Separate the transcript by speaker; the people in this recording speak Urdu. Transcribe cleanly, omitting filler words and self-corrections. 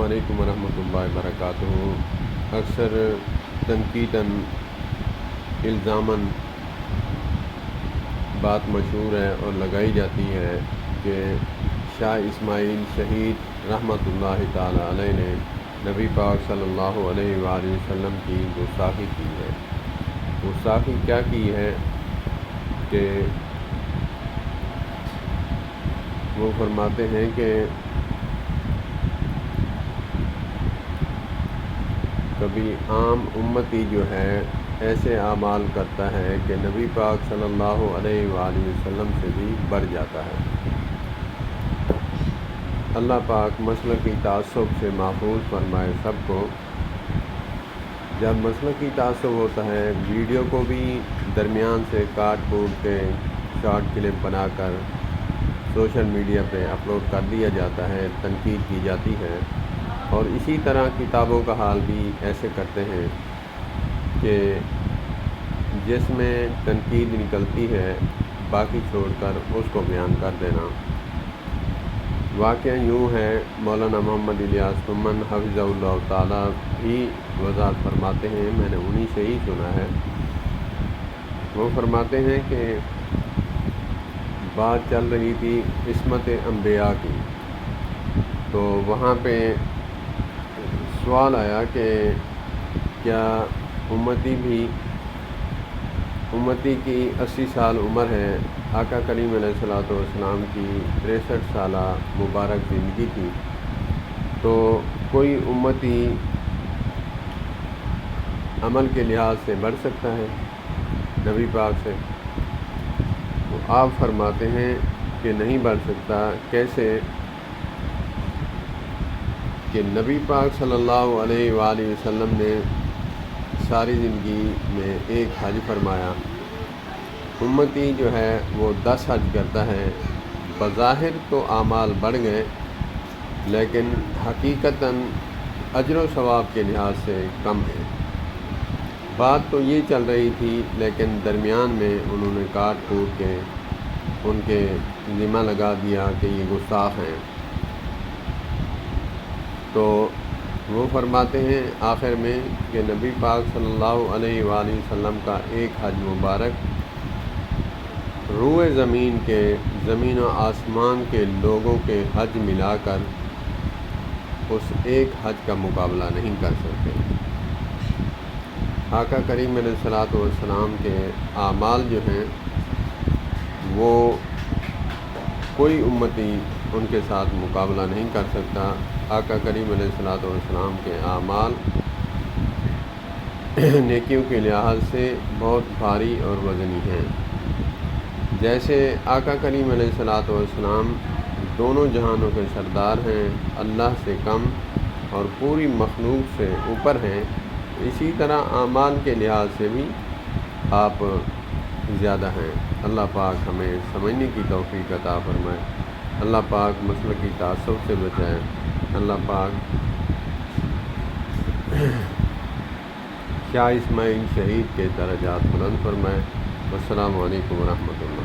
Speaker 1: علیکم ورحمۃ اللہ وبرکاتہ۔ اکثر تنقیداً الزاماً بات مشہور ہے اور لگائی جاتی ہے کہ شاہ اسماعیل شہید رحمۃ اللہ تعالی علیہ نے نبی پاک صلی اللہ علیہ وآلہ وسلم کی گستاخی کی ہے۔ گستاخی کیا کی ہے کہ وہ فرماتے ہیں کہ کبھی عام امتی جو ہے ایسے اعمال کرتا ہے کہ نبی پاک صلی اللہ علیہ وآلہ وسلم سے بھی بڑھ جاتا ہے۔ اللہ پاک مسلکی تعصب سے محفوظ فرمائے سب کو۔ جب مسلکی تعصب ہوتا ہے، ویڈیو کو بھی درمیان سے کاٹ کوٹ کے شارٹ کلپ بنا کر سوشل میڈیا پہ اپلوڈ کر دیا جاتا ہے، تنقید کی جاتی ہے، اور اسی طرح کتابوں کا حال بھی ایسے کرتے ہیں کہ جس میں تنقید نکلتی ہے باقی چھوڑ کر اس کو بیان کر دینا۔ واقعہ یوں ہے، مولانا محمد الیاس سمن حفظہ اللہ تعالیٰ بھی وضاحت فرماتے ہیں، میں نے انہی سے ہی سنا ہے۔ وہ فرماتے ہیں کہ بات چل رہی تھی عصمت انبیاء کی، تو وہاں پہ سوال آیا کہ کیا امتی کی 80 سال عمر ہے، آقا کریم علیہ الصلوۃ والسلام کی 63 سالہ مبارک زندگی تھی، تو کوئی امتی عمل کے لحاظ سے بڑھ سکتا ہے نبی پاک سے؟ تو آپ فرماتے ہیں کہ نہیں بڑھ سکتا۔ کیسے؟ کہ نبی پاک صلی اللہ علیہ وآلہ وسلم نے ساری زندگی میں ایک حج فرمایا، امتی جو ہے وہ 10 حج کرتا ہے۔ بظاہر تو اعمال بڑھ گئے، لیکن حقیقتاً اجر و ثواب کے لحاظ سے کم ہے۔ بات تو یہ چل رہی تھی، لیکن درمیان میں انہوں نے کاٹ کوٹ کے ان کے ذمہ لگا دیا کہ یہ گستاخ ہیں۔ تو وہ فرماتے ہیں آخر میں کہ نبی پاک صلی اللہ علیہ وآلہ وسلم کا ایک حج مبارک روئے زمین کے، زمین و آسمان کے لوگوں کے حج ملا کر اس ایک حج کا مقابلہ نہیں کر سکتے۔ آقا کریم علیہ الصلوۃ والسلام کے اعمال جو ہیں وہ کوئی امتی ان کے ساتھ مقابلہ نہیں کر سکتا۔ آقا کریم علیہ الصلوۃ والسلام کے اعمال نیکیوں کے لحاظ سے بہت بھاری اور وزنی ہیں۔ جیسے آقا کریم علیہ الصلوۃ والسلام دونوں جہانوں کے سردار ہیں، اللہ سے کم اور پوری مخلوق سے اوپر ہیں، اسی طرح اعمال کے لحاظ سے بھی آپ زیادہ ہیں۔ اللہ پاک ہمیں سمجھنے کی توفیق عطا فرمائے، اللہ پاک مسلکی تعصب سے بچائے، اللہ پاک شاہ اسماعیل شہید کے درجات بلند فرمائے۔ والسلام علیکم ورحمۃ اللہ۔